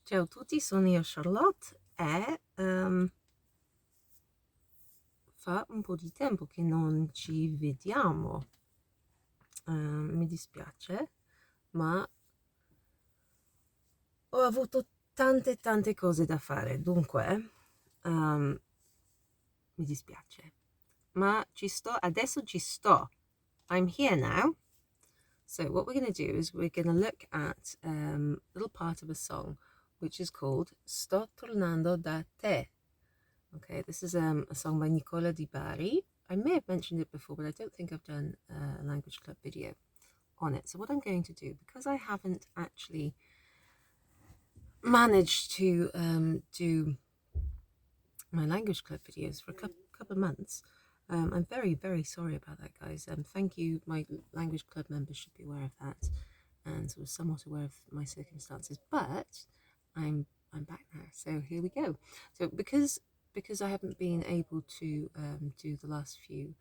Ciao a tutti, sono io Charlotte e fa un po' di tempo che non ci vediamo. Mi dispiace, ma ho avuto tante cose da fare, dunque mi dispiace. Ma ci sto, adesso ci sto. I'm here now. So what we're going to do is we're going to look at a little part of a song which is called Sto Tornando da Te. Okay, this is a song by Nicola di Bari. I may have mentioned it before, but I don't think I've done a language club video on it. So what I'm going to do, because I haven't actually managed to do my language club videos for a couple of months, I'm very sorry about that, guys. Thank you. My language club members should be aware of that, and sort of somewhat aware of my circumstances. But I'm back now, so here we go. So because I haven't been able to do the last few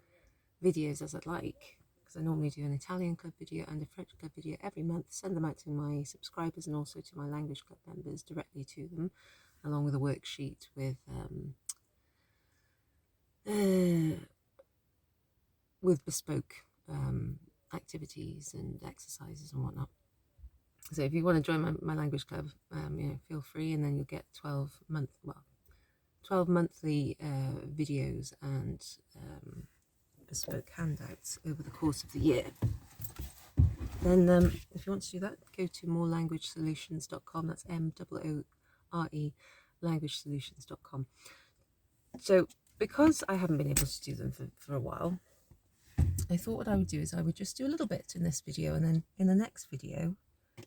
videos as I'd like, because I normally do an Italian club video and a French club video every month, send them out to my subscribers and also to my language club members directly to them, along with a worksheet with bespoke activities and exercises and whatnot. So if you want to join my language club, feel free, and then you'll get 12 monthly videos and bespoke handouts over the course of the year. Then if you want to do that, go to morelanguagesolutions.com. That's MOORE languagesolutions.com. So because I haven't been able to do them for a while, I thought what I would do is I would just do a little bit in this video, and then in the next video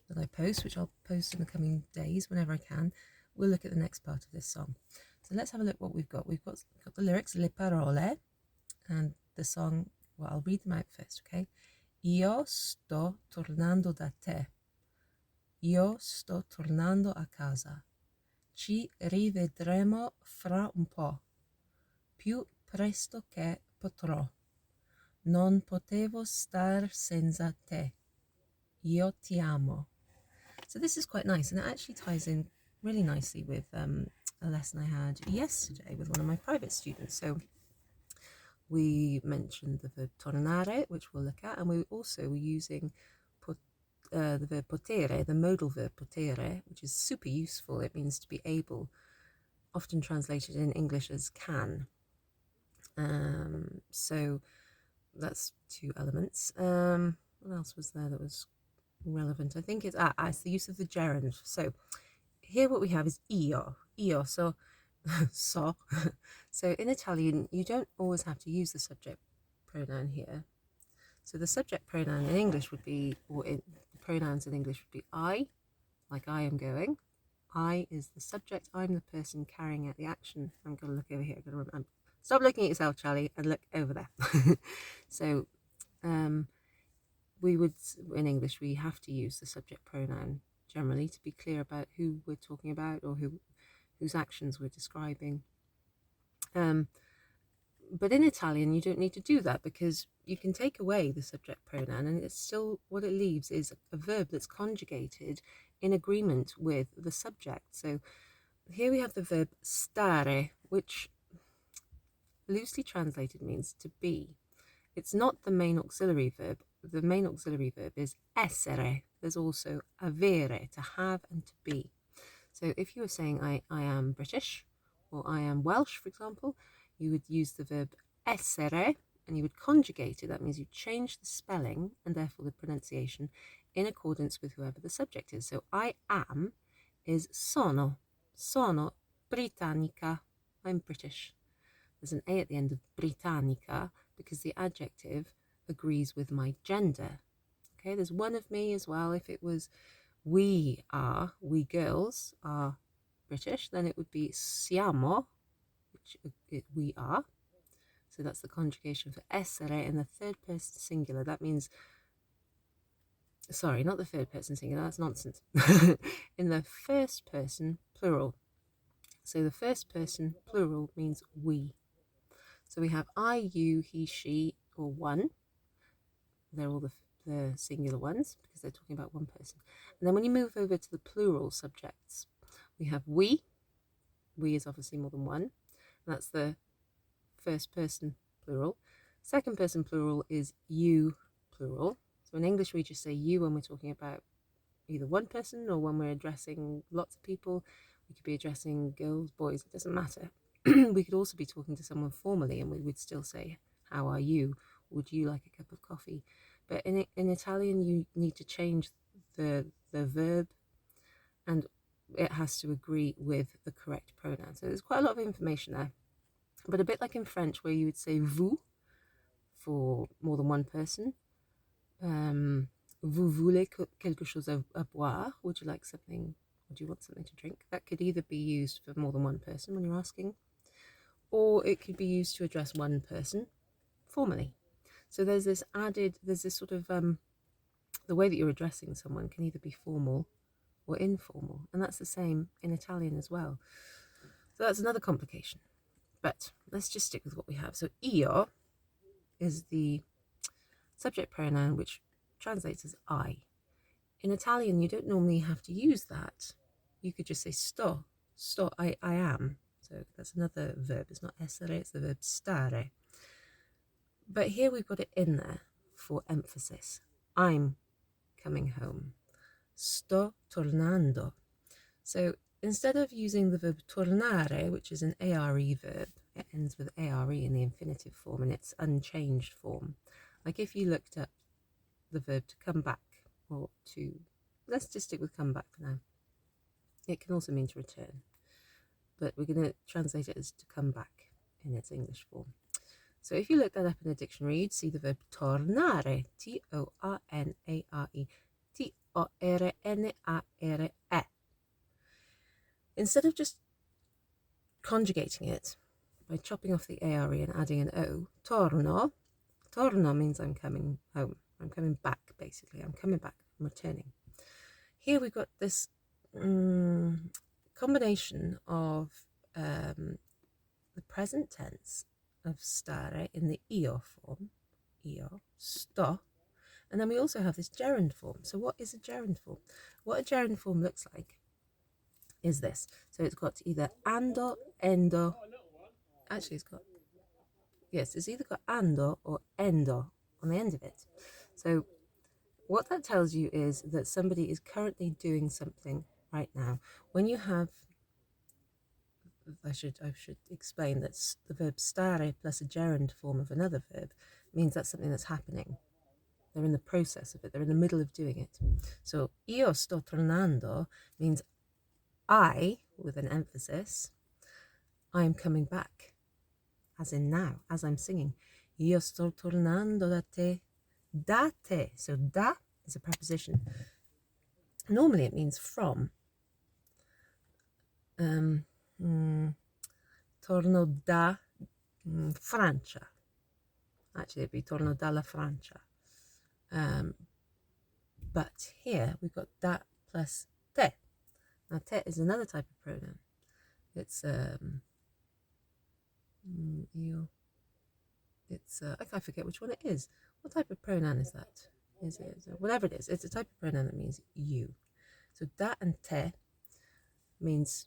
that I post, which I'll post in the coming days whenever I can, we'll look at the next part of this song. So let's have a look what we've got. We've got the lyrics, le parole, and the song. Well, I'll read them out first, okay? Io sto tornando da te. Io sto tornando a casa. Ci rivedremo fra un po'. Più presto che potrò. Non potevo star senza te. Io ti amo. So this is quite nice, and it actually ties in really nicely with a lesson I had yesterday with one of my private students. So we mentioned the verb tornare, which we'll look at, and we also were using the verb potere, the modal verb potere, which is super useful. It means to be able, often translated in English as can. So that's two elements. What else was there that was relevant? I think it's the use of the gerund. So here what we have is io, so so in Italian you don't always have to use the subject pronoun here. So the subject pronoun in English would be, pronouns in English would be I, like I am going. I is the subject. I'm the person carrying out the action. I'm going to look over here. I'm going to remember. Stop looking at yourself, Charlie, and look over there. So we would, in English, we have to use the subject pronoun generally to be clear about who we're talking about or whose actions we're describing. But in Italian, you don't need to do that, because you can take away the subject pronoun and it's still, what it leaves is a verb that's conjugated in agreement with the subject. So here we have the verb stare, which loosely translated means to be. It's not the main auxiliary verb. The main auxiliary verb is essere. There's also avere, to have and to be. So if you were saying I am British or I am Welsh, for example, you would use the verb essere and you would conjugate it. That means you change the spelling and therefore the pronunciation in accordance with whoever the subject is. So I am is sono Britannica. I'm British. There's an A at the end of Britannica because the adjective agrees with my gender. Okay, there's one of me as well. If it was we girls are British, then it would be siamo, which we are. So that's the conjugation for essere in the third person singular. That means, sorry, not the third person singular, that's nonsense. In the first person plural. So the first person plural means we. So we have I, you, he, she, or one. They're all the singular ones because they're talking about one person. And then when you move over to the plural subjects, we have we. We is obviously more than one. That's the first person plural. Second person plural is you plural. So in English, we just say you when we're talking about either one person or when we're addressing lots of people. We could be addressing girls, boys, it doesn't matter. We could also be talking to someone formally and we would still say, how are you? Would you like a cup of coffee? But in Italian, you need to change the verb, and it has to agree with the correct pronoun. So there's quite a lot of information there. But a bit like in French, where you would say vous for more than one person. Vous voulez quelque chose à boire? Would you like something? Would you want something to drink? That could either be used for more than one person when you're asking, or it could be used to address one person formally. So there's this sort of, the way that you're addressing someone can either be formal or informal. And that's the same in Italian as well. So that's another complication. But let's just stick with what we have. So io is the subject pronoun, which translates as I. In Italian, you don't normally have to use that. You could just say sto, I am. So that's another verb. It's not essere, it's the verb stare. But here we've got it in there for emphasis. I'm coming home. Sto tornando. So instead of using the verb tornare, which is an ARE verb, it ends with ARE in the infinitive form in its unchanged form. Like if you looked up the verb to come back, or to, let's just stick with come back for now. It can also mean to return, but we're going to translate it as to come back in its English form. So if you look that up in a dictionary, you'd see the verb tornare, T-O-R-N-A-R-E, T-O-R-N-A-R-E. Instead of just conjugating it by chopping off the ARE and adding an O, torno means I'm coming home. I'm coming back, basically. I'm coming back. I'm returning. Here we've got this combination of the present tense of stare in the io form, io, sto, and then we also have this gerund form. So what is a gerund form? What a gerund form looks like is this. So it's got either ando, endo, actually it's either got ando or endo on the end of it. So what that tells you is that somebody is currently doing something right now. When you have, I should explain that the verb stare plus a gerund form of another verb means that's something that's happening. They're in the process of it. They're in the middle of doing it. So io sto tornando means I, with an emphasis, I'm coming back, as in now, as I'm singing. Io sto tornando da te. Da te. So da is a preposition. Normally it means from. Torno da Francia. Actually, it'd be torno dalla Francia. But here we've got da plus te. Now, te is another type of pronoun. It's I forget which one it is. What type of pronoun is that? Is it whatever it is? It's a type of pronoun that means you. So da and te means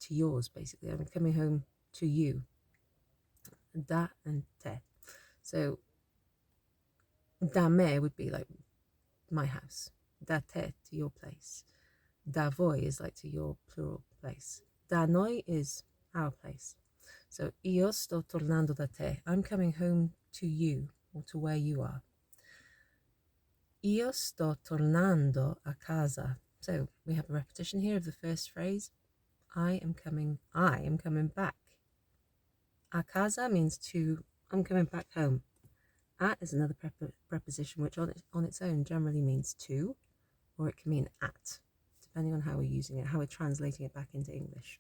to yours, basically. I'm coming home to you. Da and te. So da me would be like my house. Da te, to your place. Da voi is like to your plural place. Da noi is our place. So io sto tornando da te. I'm coming home to you, or to where you are. Io sto tornando a casa. So we have a repetition here of the first phrase. I am coming back. A casa means to, I'm coming back home. A is another preposition which on its own generally means to, or it can mean at, depending on how we're using it, how we're translating it back into English.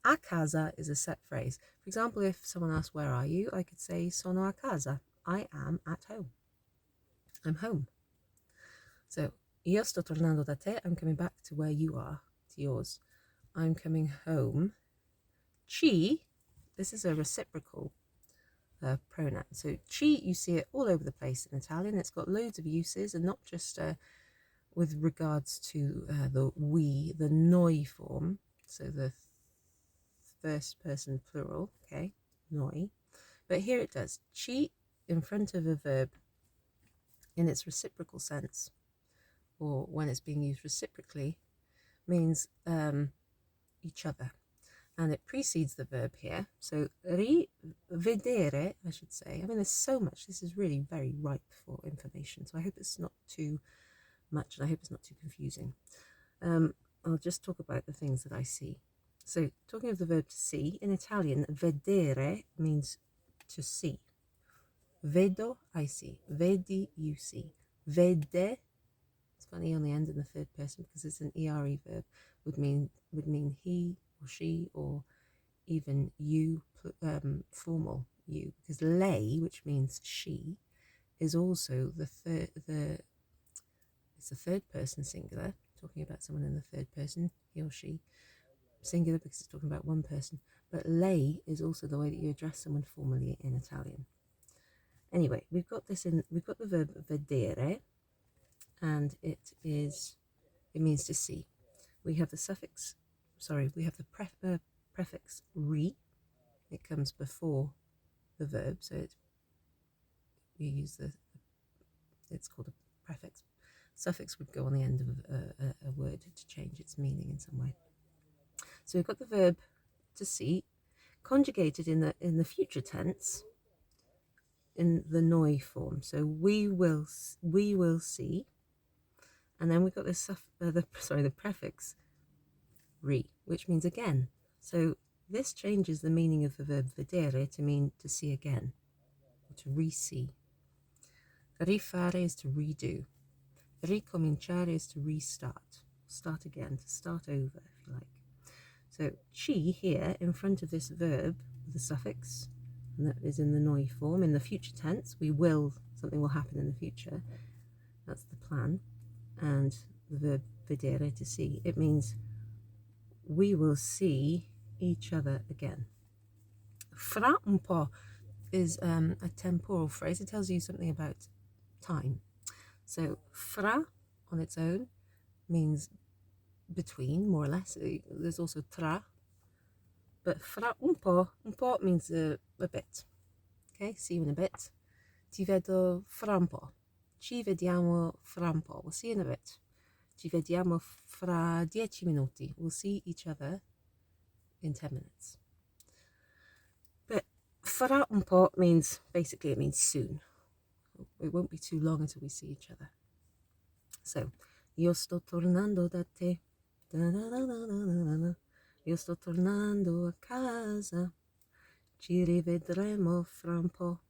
A casa is a set phrase. For example, if someone asks, where are you? I could say, sono a casa. I am at home. I'm home. So, io sto tornando da te. I'm coming back to where you are, to yours. I'm coming home. Ci, this is a reciprocal pronoun. So, ci, you see it all over the place in Italian. It's got loads of uses, and not just with regards to the we, the noi form, so the first person plural, okay, noi. But here it does chi in front of a verb in its reciprocal sense, or when it's being used reciprocally, means each other. And it precedes the verb here. So rivedere, I should say. I mean, there's so much. This is really very ripe for information. So I hope it's not too much, and I hope it's not too confusing. I'll just talk about the things that I see. So talking of the verb to see, in Italian, vedere means to see. Vedo, I see. Vedi, you see. Vede, it's funny on the end in the third person because it's an ere verb, would mean he or she, or even you, formal you, because lei, which means she, is also it's the third person singular, talking about someone in the third person, he or she, singular because it's talking about one person, but lei is also the way that you address someone formally in Italian. Anyway, we've got the verb vedere, and it means to see. We have the prefix re. It comes before the verb, so it's called a prefix. Suffix would go on the end of a word to change its meaning in some way. So we've got the verb to see, conjugated in the future tense, in the noi form. So we will see, and then we've got the prefix re, which means again. So this changes the meaning of the verb vedere to mean to see again, or to re-see. Rifare is to redo. Ricominciare is to restart, start again, to start over, if you like. So chi here in front of this verb, the suffix, and that is in the noi form. In the future tense, something will happen in the future. That's the plan. And the verb vedere, to see, it means we will see each other again. Fra un po' is a temporal phrase. It tells you something about time. So fra on its own means between, more or less. There's also tra, but fra un po' means a bit. Okay, see you in a bit. Ti vedo fra un po'. Ci vediamo fra un po'. We'll see you in a bit. Ci vediamo fra 10 minuti. We'll see each other in 10 minutes. But fra un po' means, basically it means soon. It won't be too long until we see each other. So, io sto tornando da te. Io sto tornando a casa. Ci rivedremo fra un po'.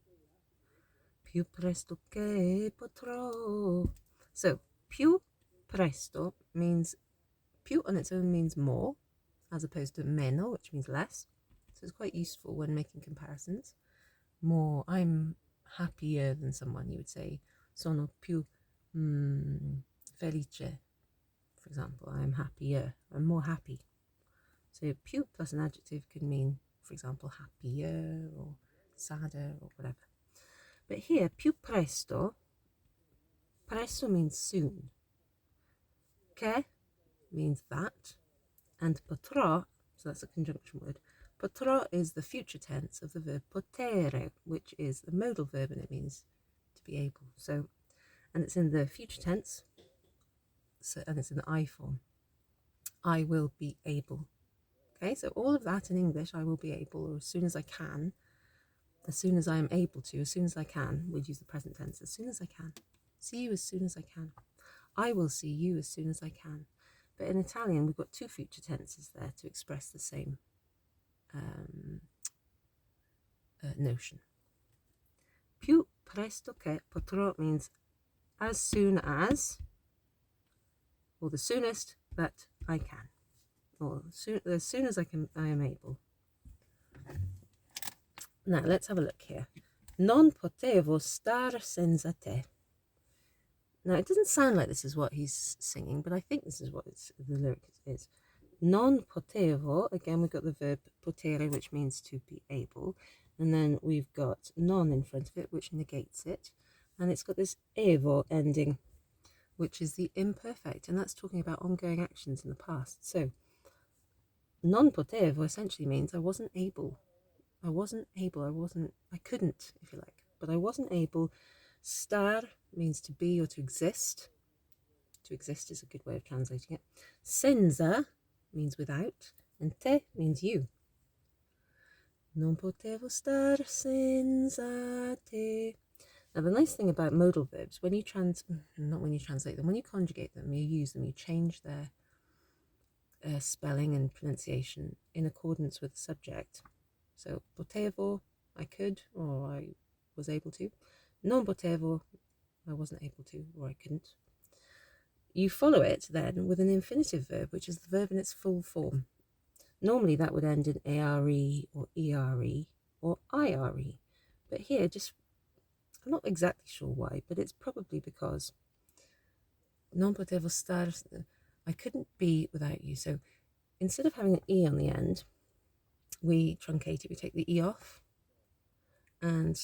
Più presto che potrò. So, più presto means, più on its own means more, as opposed to meno, which means less. So it's quite useful when making comparisons. More, I'm happier than someone. You would say, sono più felice. For example, I'm happier. I'm more happy. So più plus an adjective could mean, for example, happier or sadder or whatever. But here, più presto means soon. Che means that. And potrò, so that's a conjunction word. Potrò is the future tense of the verb potere, which is a modal verb, and it means to be able. So, and it's in the future tense, and it's in the I form. I will be able. Okay, so all of that in English, I will be able, or as soon as I can, as soon as I am able to, as soon as I can, we'd use the present tense, as soon as I can. See you as soon as I can. I will see you as soon as I can. But in Italian, we've got two future tenses there to express the same notion. Più presto che potrò means as soon as, or the soonest that I can, or as soon as I am able. Now let's have a look here. Non potevo star senza te. Now it doesn't sound like this is what he's singing, but I think this is what the lyric is. Non potevo, again we've got the verb potere, which means to be able, and then we've got non in front of it, which negates it, and it's got this evo ending, which is the imperfect, and that's talking about ongoing actions in the past. So non potevo essentially means I wasn't able. I couldn't, if you like, but I wasn't able. Star means to be or to exist. To exist is a good way of translating it. Senza means without, and te means you. Non potevo star senza te. Now, the nice thing about modal verbs, when you translate them, when you conjugate them, you use them, you change their spelling and pronunciation in accordance with the subject. So, potevo, I could, or I was able to. Non potevo, I wasn't able to, or I couldn't. You follow it then with an infinitive verb, which is the verb in its full form. Normally that would end in are or ere or ire. But here, I'm not exactly sure why, but it's probably because non potevo star, I couldn't be without you. So instead of having an E on the end, we truncate it, we take the E off, and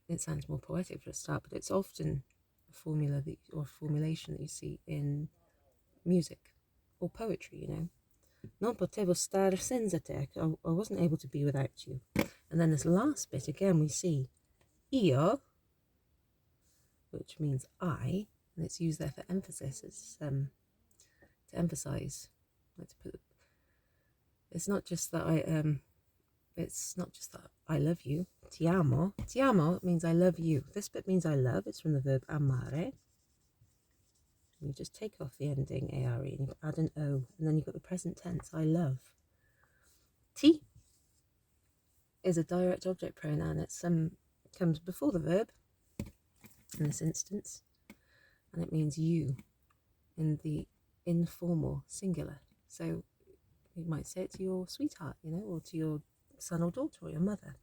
it sounds more poetic for a start, but it's often a formula or formulation that you see in music or poetry, you know. Non potevo star senza te. I wasn't able to be without you. And then this last bit, again, we see io, which means I, and it's used there for emphasis. It's to emphasize. It's not just that I love you. Ti amo. Ti amo means I love you. This bit means I love. It's from the verb amare. You just take off the ending are and you add an o, and then you've got the present tense, I love. Ti is a direct object pronoun. It comes before the verb in this instance, and it means you in the informal singular. So you might say it to your sweetheart, you know, or to your son or daughter, or your mother,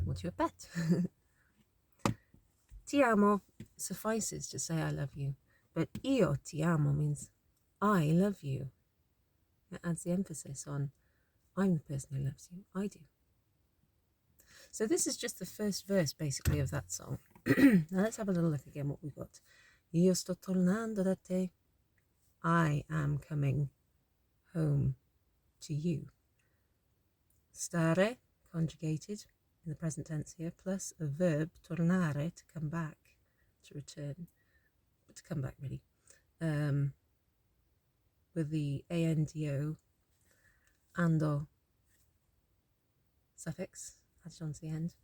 or to your pet. Ti amo suffices to say I love you, but io ti amo means I love you. It adds the emphasis on I'm the person who loves you. I do. So this is just the first verse, basically, of that song. Now let's have a little look again what we've got. Io sto tornando da te. I am coming home to you. Stare, conjugated in the present tense here, plus a verb, tornare, to come back, to return, but to come back really, with the ando, ando suffix added on to the end,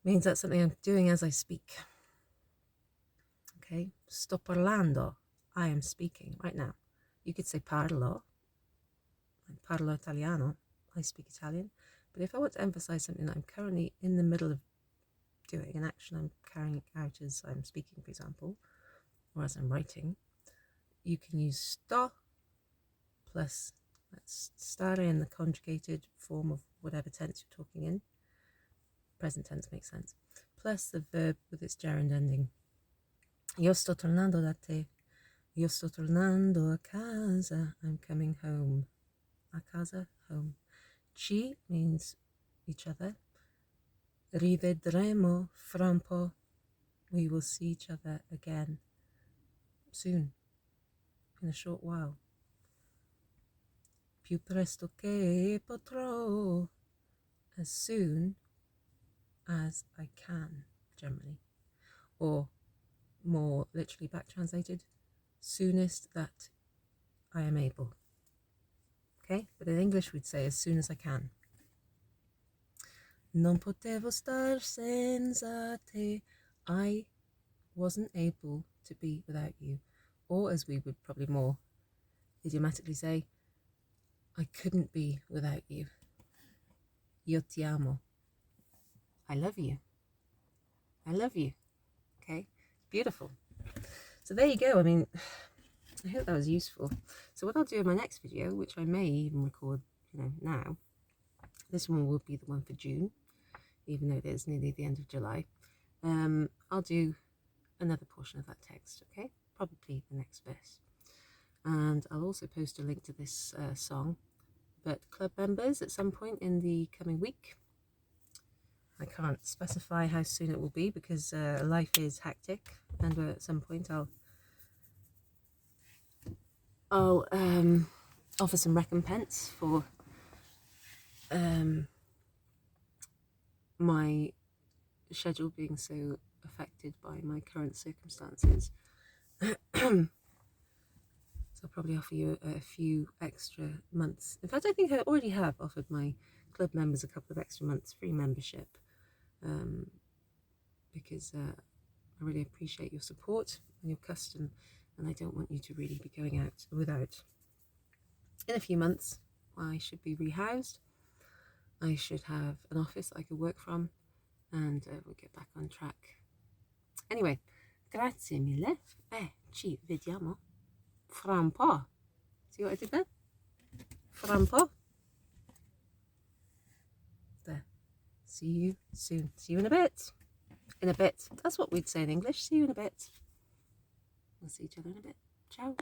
means that's something I'm doing as I speak. Okay, sto parlando, I am speaking right now. You could say parlo italiano, I speak Italian. But if I want to emphasize something that I'm currently in the middle of doing, an action I'm carrying out as I'm speaking, for example, or as I'm writing, you can use sto plus stare in the conjugated form of whatever tense you're talking in. Present tense makes sense. Plus the verb with its gerund ending. Io sto tornando da te. Io sto tornando a casa. I'm coming home. A casa, home. Ci means each other. Rivedremo fra un po'. We will see each other again soon, in a short while. Più presto che potrò. As soon as I can, generally. Or more literally back translated, soonest that I am able. Okay, but in English we'd say as soon as I can. Non potevo star senza te. I wasn't able to be without you. Or as we would probably more idiomatically say, I couldn't be without you. Io ti amo. I love you. I love you. Okay, beautiful. So there you go. I mean, I hope that was useful. So what I'll do in my next video, which I may even record, now, this one will be the one for June, even though it is nearly the end of July. I'll do another portion of that text, okay? Probably the next verse. And I'll also post a link to this song. But club members, at some point in the coming week, I can't specify how soon it will be because life is hectic, and at some point I'll offer some recompense for my schedule being so affected by my current circumstances. So I'll probably offer you a few extra months. In fact, I think I already have offered my club members a couple of extra months free membership, because I really appreciate your support and your custom, and I don't want you to really be going out without. In a few months, I should be rehoused. I should have an office I could work from, and we'll get back on track. Anyway, grazie mille, ci vediamo fra un po'. See what I did there? Fra un po'. There. See you soon. See you in a bit. In a bit. That's what we'd say in English. See you in a bit. We'll see each other in a bit. Ciao.